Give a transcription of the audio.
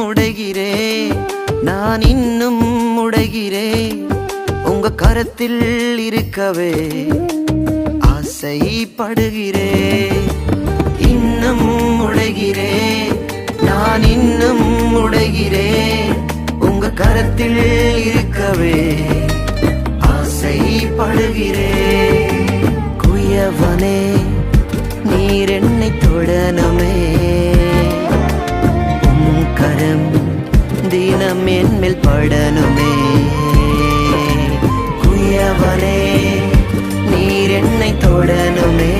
உடைகிறே நான் இன்னும் உடைகிறே உங்க கரத்தில் இருக்கவே ஆசைப்படுகிறே இன்னும் உடைகிறே நான் இன்னும் உடைகிறே உங்க கரத்தில் இருக்கவே ஆசைப்படுகிறே குயவனே நீர் என்னை தொடனமே கரம் தினம் என்மேல் படனுமே குயவனே நீர் என்னை தொடனுமே